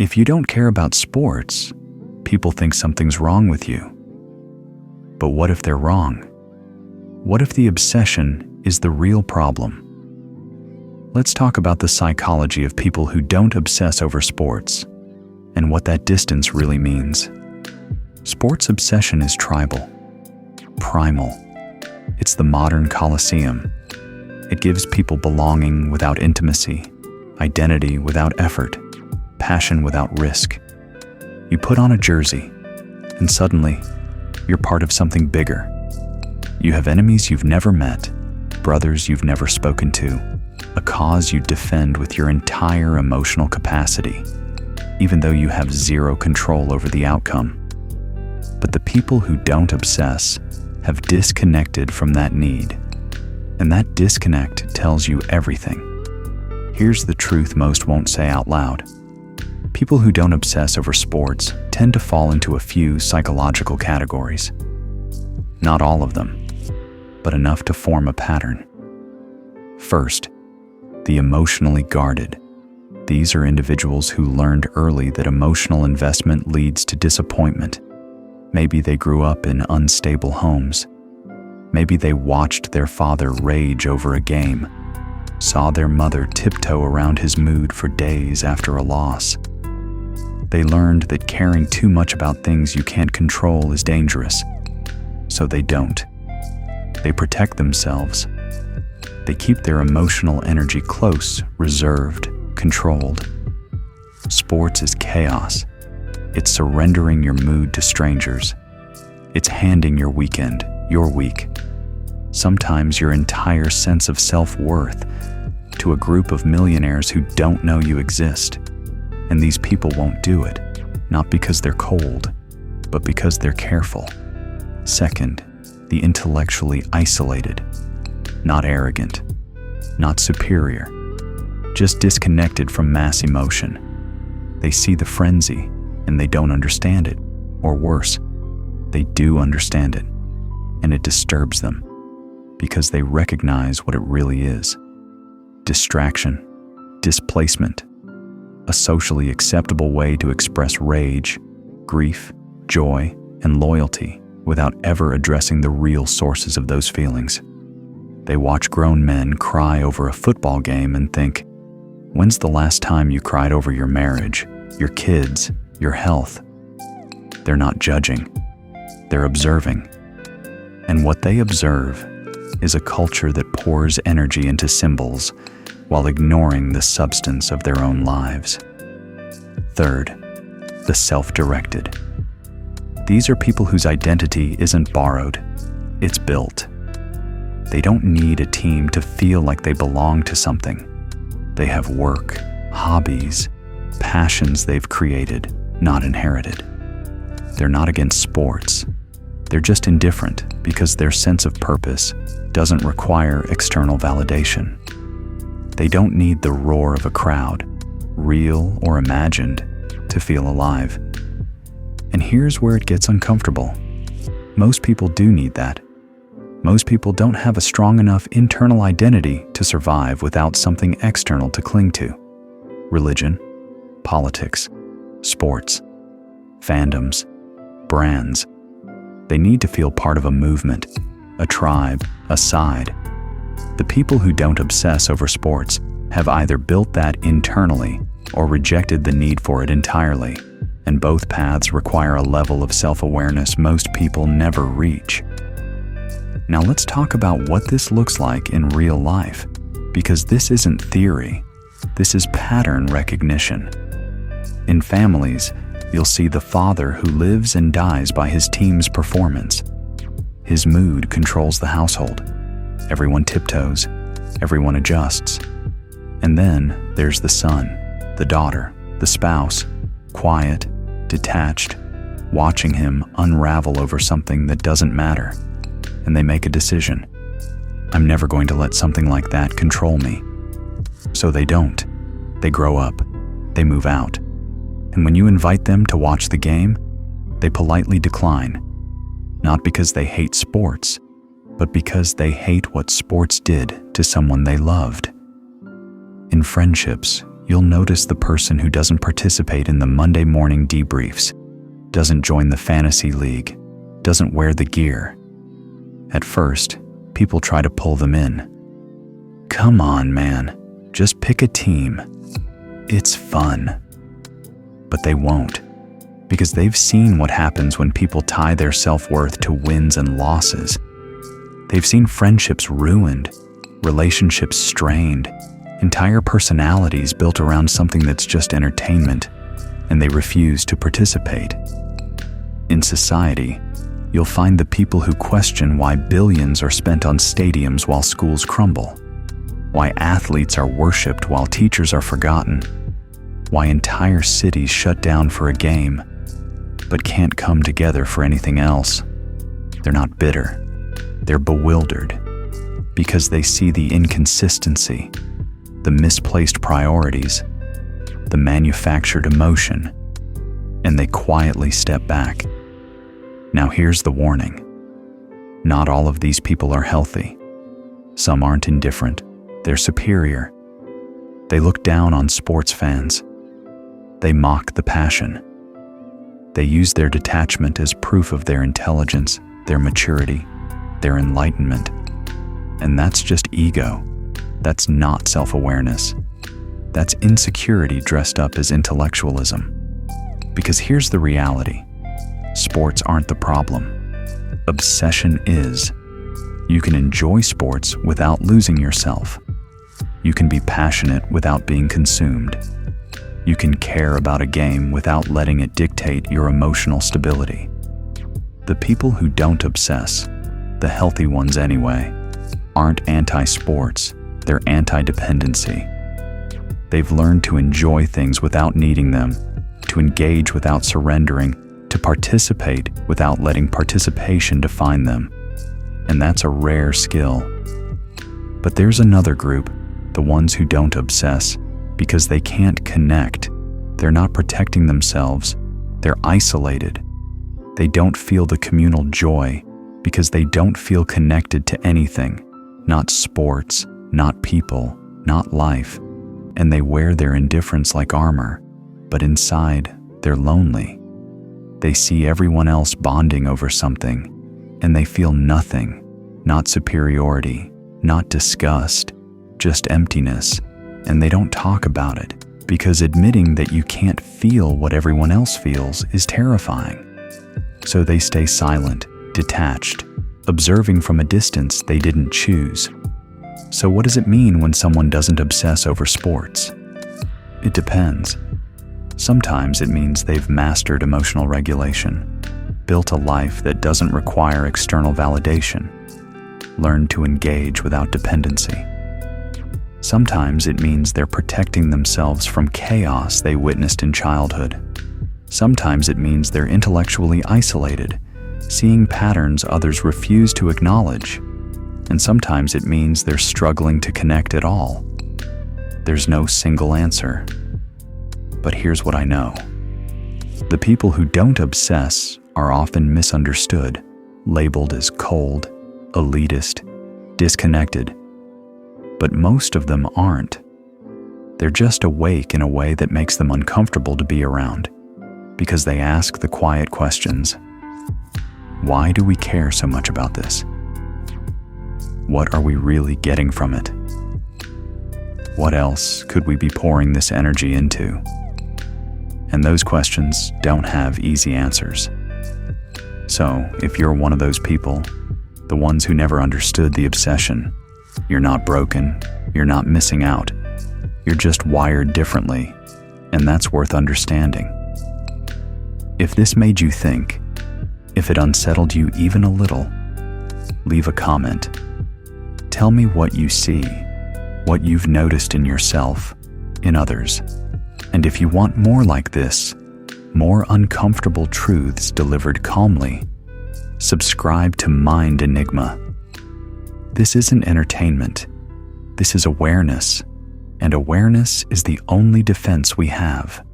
If you don't care about sports, people think something's wrong with you. But what if they're wrong? What if the obsession is the real problem? Let's talk about the psychology of people who don't obsess over sports and what that distance really means. Sports obsession is tribal, primal. It's the modern Colosseum. It gives people belonging without intimacy, identity without effort, passion without risk. You put on a jersey, and suddenly, you're part of something bigger. You have enemies you've never met, brothers you've never spoken to, a cause you defend with your entire emotional capacity, even though you have zero control over the outcome. But the people who don't obsess have disconnected from that need, and that disconnect tells you everything. Here's the truth most won't say out loud. People who don't obsess over sports tend to fall into a few psychological categories. Not all of them, but enough to form a pattern. First, the emotionally guarded. These are individuals who learned early that emotional investment leads to disappointment. Maybe they grew up in unstable homes. Maybe they watched their father rage over a game, saw their mother tiptoe around his mood for days after a loss. They learned that caring too much about things you can't control is dangerous, so they don't. They protect themselves. They keep their emotional energy close, reserved, controlled. Sports is chaos. It's surrendering your mood to strangers. It's handing your weekend, your week, sometimes your entire sense of self-worth, to a group of millionaires who don't know you exist. And these people won't do it, not because they're cold, but because they're careful. Second, the intellectually isolated, not arrogant, not superior, just disconnected from mass emotion. They see the frenzy, and they don't understand it, or worse, they do understand it, and it disturbs them, because they recognize what it really is. Distraction, displacement, a socially acceptable way to express rage, grief, joy, and loyalty without ever addressing the real sources of those feelings. They watch grown men cry over a football game and think, when's the last time you cried over your marriage, your kids, your health? They're not judging, they're observing. And what they observe is a culture that pours energy into symbols while ignoring the substance of their own lives. Third, the self-directed. These are people whose identity isn't borrowed, it's built. They don't need a team to feel like they belong to something. They have work, hobbies, passions they've created, not inherited. They're not against sports. They're just indifferent because their sense of purpose doesn't require external validation. They don't need the roar of a crowd, real or imagined, to feel alive. And here's where it gets uncomfortable. Most people do need that. Most people don't have a strong enough internal identity to survive without something external to cling to. Religion, politics, sports, fandoms, brands. They need to feel part of a movement, a tribe, a side. The people who don't obsess over sports have either built that internally or rejected the need for it entirely, and both paths require a level of self-awareness most people never reach. Now let's talk about what this looks like in real life, because this isn't theory, this is pattern recognition. In families, you'll see the father who lives and dies by his team's performance. His mood controls the household. Everyone tiptoes, everyone adjusts. And then there's the son, the daughter, the spouse, quiet, detached, watching him unravel over something that doesn't matter. And they make a decision. I'm never going to let something like that control me. So they don't. They grow up. They move out. And when you invite them to watch the game, they politely decline. Not because they hate sports, but because they hate what sports did to someone they loved. In friendships, you'll notice the person who doesn't participate in the Monday morning debriefs, doesn't join the fantasy league, doesn't wear the gear. At first, people try to pull them in. Come on, man, just pick a team. It's fun. But they won't, because they've seen what happens when people tie their self-worth to wins and losses. They've seen friendships ruined, relationships strained, entire personalities built around something that's just entertainment, and they refuse to participate. In society, you'll find the people who question why billions are spent on stadiums while schools crumble, why athletes are worshipped while teachers are forgotten, why entire cities shut down for a game, but can't come together for anything else. They're not bitter. They're bewildered because they see the inconsistency, the misplaced priorities, the manufactured emotion, and they quietly step back. Now here's the warning. Not all of these people are healthy. Some aren't indifferent. They're superior. They look down on sports fans. They mock the passion. They use their detachment as proof of their intelligence, their maturity, their enlightenment. And that's just ego. That's not self-awareness. That's insecurity dressed up as intellectualism. Because here's the reality. Sports aren't the problem. Obsession is. You can enjoy sports without losing yourself. You can be passionate without being consumed. You can care about a game without letting it dictate your emotional stability. The people who don't obsess, the healthy ones anyway, aren't anti-sports, they're anti-dependency. They've learned to enjoy things without needing them, to engage without surrendering, to participate without letting participation define them. And that's a rare skill. But there's another group, the ones who don't obsess, because they can't connect. They're not protecting themselves. They're isolated. They don't feel the communal joy because they don't feel connected to anything, not sports, not people, not life. And they wear their indifference like armor, but inside, they're lonely. They see everyone else bonding over something, and they feel nothing, not superiority, not disgust, just emptiness. And they don't talk about it, because admitting that you can't feel what everyone else feels is terrifying. So they stay silent, detached, observing from a distance they didn't choose. So what does it mean when someone doesn't obsess over sports? It depends. Sometimes it means they've mastered emotional regulation, built a life that doesn't require external validation, learned to engage without dependency. Sometimes it means they're protecting themselves from chaos they witnessed in childhood. Sometimes it means they're intellectually isolated, seeing patterns others refuse to acknowledge. And sometimes it means they're struggling to connect at all. There's no single answer. But here's what I know. The people who don't obsess are often misunderstood, labeled as cold, elitist, disconnected. But most of them aren't. They're just awake in a way that makes them uncomfortable to be around, because they ask the quiet questions. Why do we care so much about this? What are we really getting from it? What else could we be pouring this energy into? And those questions don't have easy answers. So, if you're one of those people, the ones who never understood the obsession, you're not broken, you're not missing out. You're just wired differently, and that's worth understanding. If this made you think, if it unsettled you even a little, leave a comment. Tell me what you see, what you've noticed in yourself, in others. And if you want more like this, more uncomfortable truths delivered calmly, subscribe to Mind Enigma. This isn't entertainment. This is awareness, and awareness is the only defense we have.